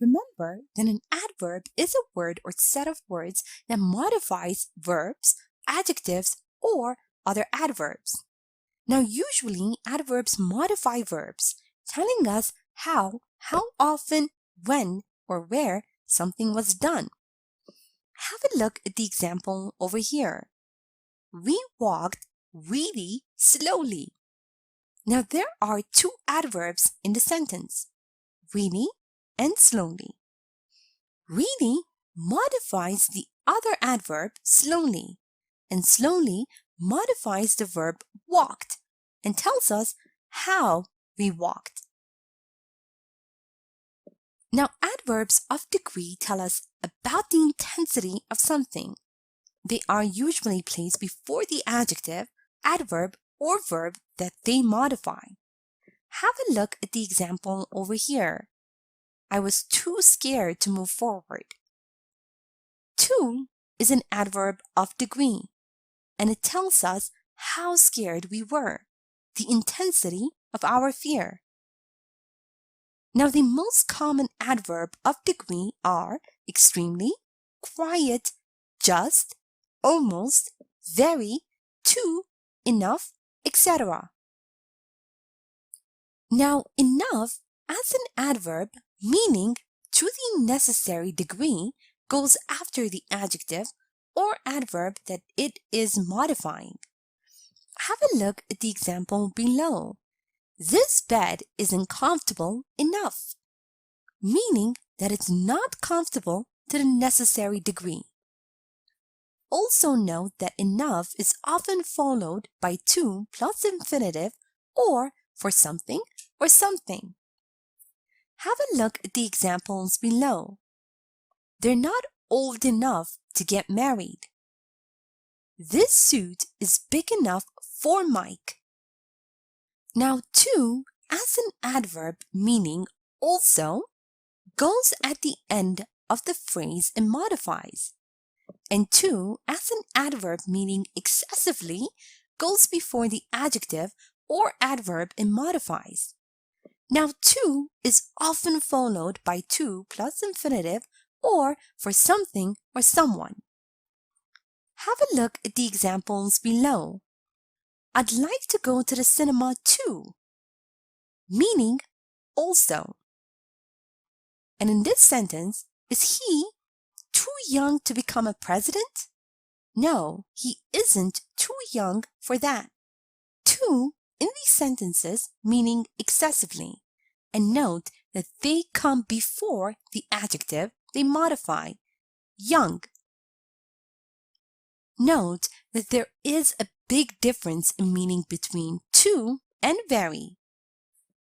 Remember that an adverb is a word or set of words that modifies verbs, adjectives, or other adverbs. Now, usually, adverbs modify verbs, telling us how often, when, or where something was done. Have a look at the example over here. We walked really slowly. Now, there are two adverbs in the sentence, really and slowly. Really modifies the other adverb slowly, and slowly modifies the verb walked and tells us how we walked. Now, adverbs of degree tell us about the intensity of something. They are usually placed before the adjective, adverb, or verb that they modify. Have a look at the example over here. I was too scared to move forward. Too is an adverb of degree, and it tells us how scared we were, the intensity of our fear. Now, the most common adverb of degree are extremely, quiet, just, almost, very, too, enough, etc. Now, enough as an adverb meaning to the necessary degree goes after the adjective or adverb that it is modifying. Have a look at the example below. This bed isn't comfortable enough, meaning that it's not comfortable to the necessary degree. Also note that enough is often followed by to plus infinitive or for something or something. Have a look at the examples below. They're not old enough to get married. This suit is big enough for Mike. Now, to as an adverb meaning also goes at the end of the phrase and modifies. And to as an adverb meaning excessively goes before the adjective or adverb and modifies. Now, to is often followed by to plus infinitive or for something or someone. Have a look at the examples below. I'd like to go to the cinema too, meaning also. And in this sentence, is he too young to become a president? No, he isn't too young for that. Too in these sentences meaning excessively. And note that they come before the adjective they modify, young. Note that there is a big difference in meaning between too and very.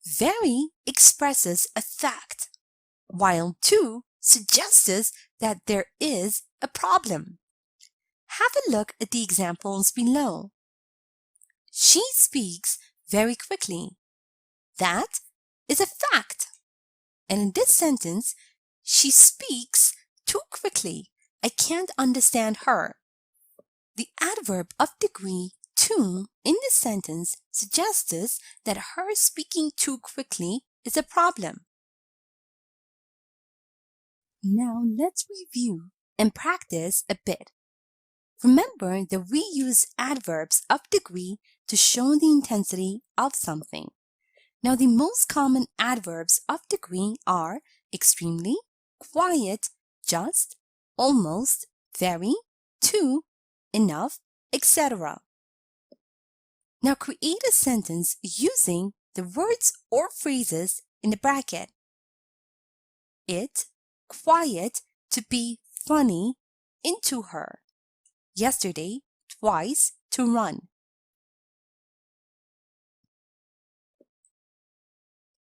Very expresses a fact, while too suggests that there is a problem. Have a look at the examples below. She speaks very quickly. That is a fact. And in this sentence, she speaks too quickly. I can't understand her. The adverb of degree too in this sentence suggests that her speaking too quickly is a problem. Now let's review and practice a bit. Remember that we use adverbs of degree to show the intensity of something. Now, the most common adverbs of degree are extremely, quiet, just, almost, very, too, enough, etc. Now, create a sentence using the words or phrases in the bracket. It, quiet, to be funny, into her. Yesterday, twice, to run.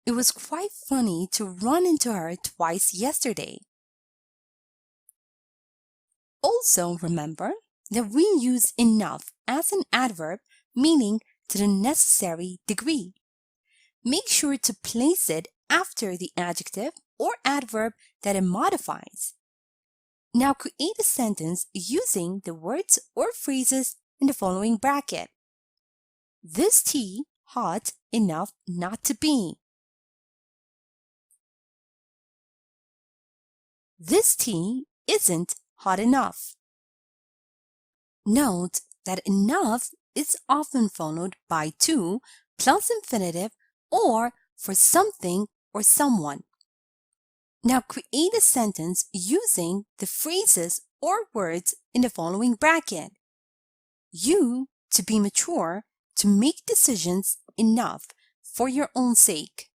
It was quite funny to run into her twice yesterday. Also remember that we use enough as an adverb meaning to the necessary degree. Make sure to place it after the adjective or adverb that it modifies. Now create a sentence using the words or phrases in the following bracket. This tea hot enough not to be. This tea isn't hot enough. Note that enough is often followed by to plus infinitive or for something or someone. Now create a sentence using the phrases or words in the following bracket. You to be mature to make decisions enough for your own sake.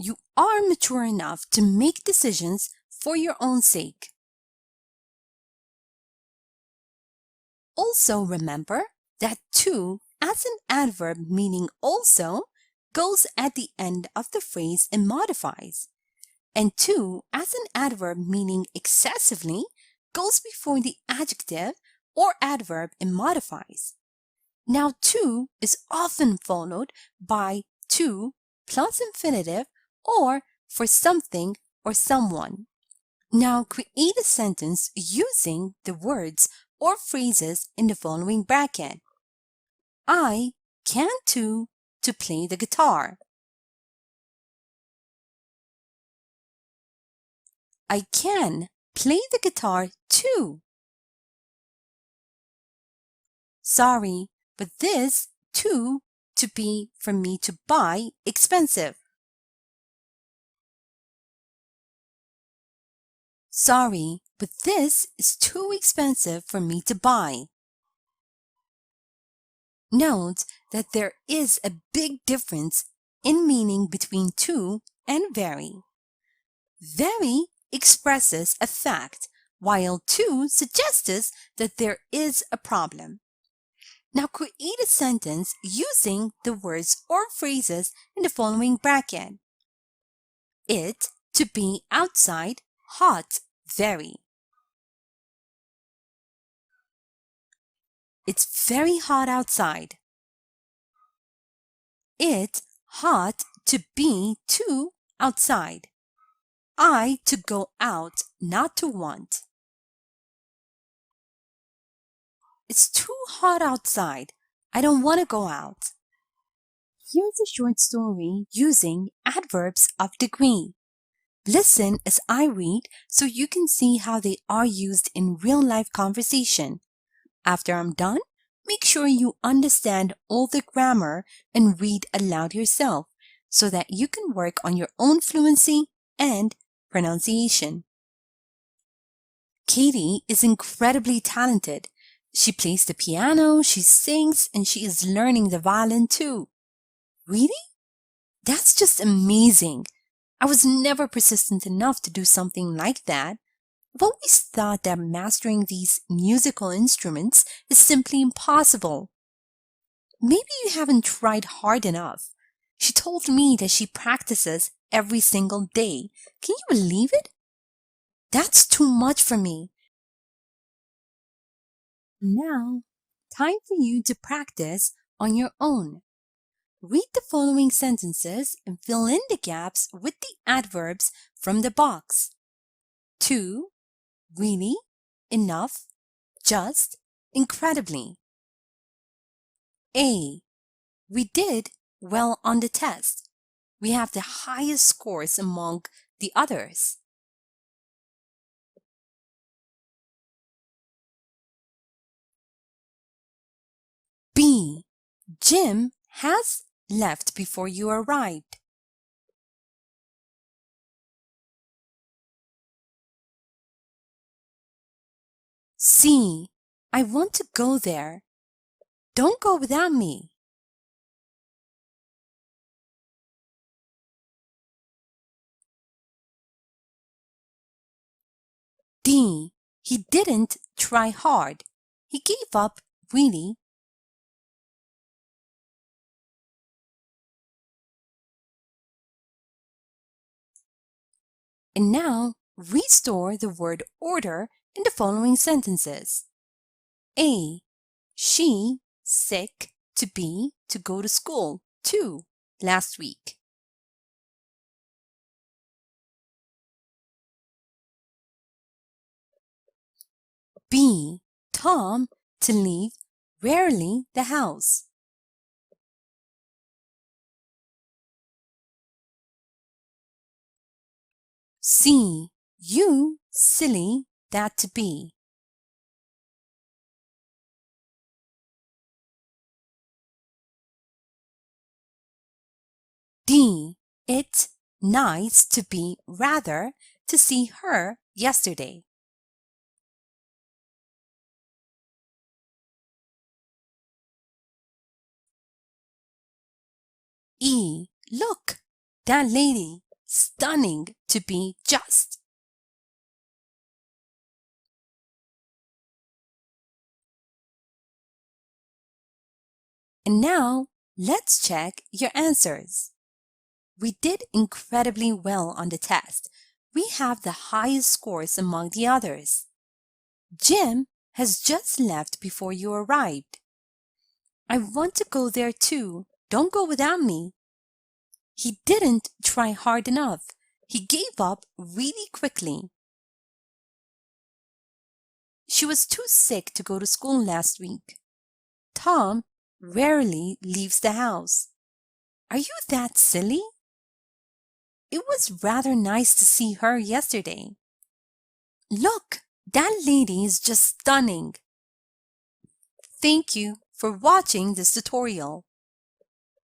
You are mature enough to make decisions for your own sake. Also remember that to as an adverb meaning also goes at the end of the phrase and modifies. And to as an adverb meaning excessively goes before the adjective or adverb and modifies. Now to is often followed by to plus infinitive or for something or someone. Now create a sentence using the words or phrases in the following bracket. I can to play the guitar. I can play the guitar too. Sorry, but this to be for me to buy expensive. Sorry, but this is too expensive for me to buy. Note that there is a big difference in meaning between to and very. Very expresses a fact, while to suggests that there is a problem. Now create a sentence using the words or phrases in the following bracket. It to be outside, hot, very. It's very hot outside. It hot to be too outside. I to go out, not to want. It's too hot outside. I don't want to go out. Here's a short story using adverbs of degree. Listen as I read so you can see how they are used in real-life conversation. After I'm done, make sure you understand all the grammar and read aloud yourself so that you can work on your own fluency and pronunciation. Katie is incredibly talented. She plays the piano, she sings, and she is learning the violin too. Really? That's just amazing. I was never persistent enough to do something like that. I've always thought that mastering these musical instruments is simply impossible. Maybe you haven't tried hard enough. She told me that she practices every single day. Can you believe it? That's too much for me. Now, time for you to practice on your own. Read the following sentences and fill in the gaps with the adverbs from the box. To, really, enough, just, incredibly. A. We did well on the test. We have the highest scores among the others. B. Jim has left before you arrived. C. I want to go there. Don't go without me. D. He didn't try hard. He gave up, really. And now, restore the word order in the following sentences. A. She sick to be to go to school too last week. B. Tom to leave rarely the house. C. You silly that to be. D. It's nice to be rather to see her yesterday. E. Look, that lady, stunning to be just. And now let's check your answers. We did incredibly well on the test. We have the highest scores among the others. Jim has just left before you arrived. I want to go there too. Don't go without me. He didn't try hard enough. He gave up really quickly. She was too sick to go to school last week. Tom rarely leaves the house. Are you that silly? It was rather nice to see her yesterday. Look, that lady is just stunning. Thank you for watching this tutorial.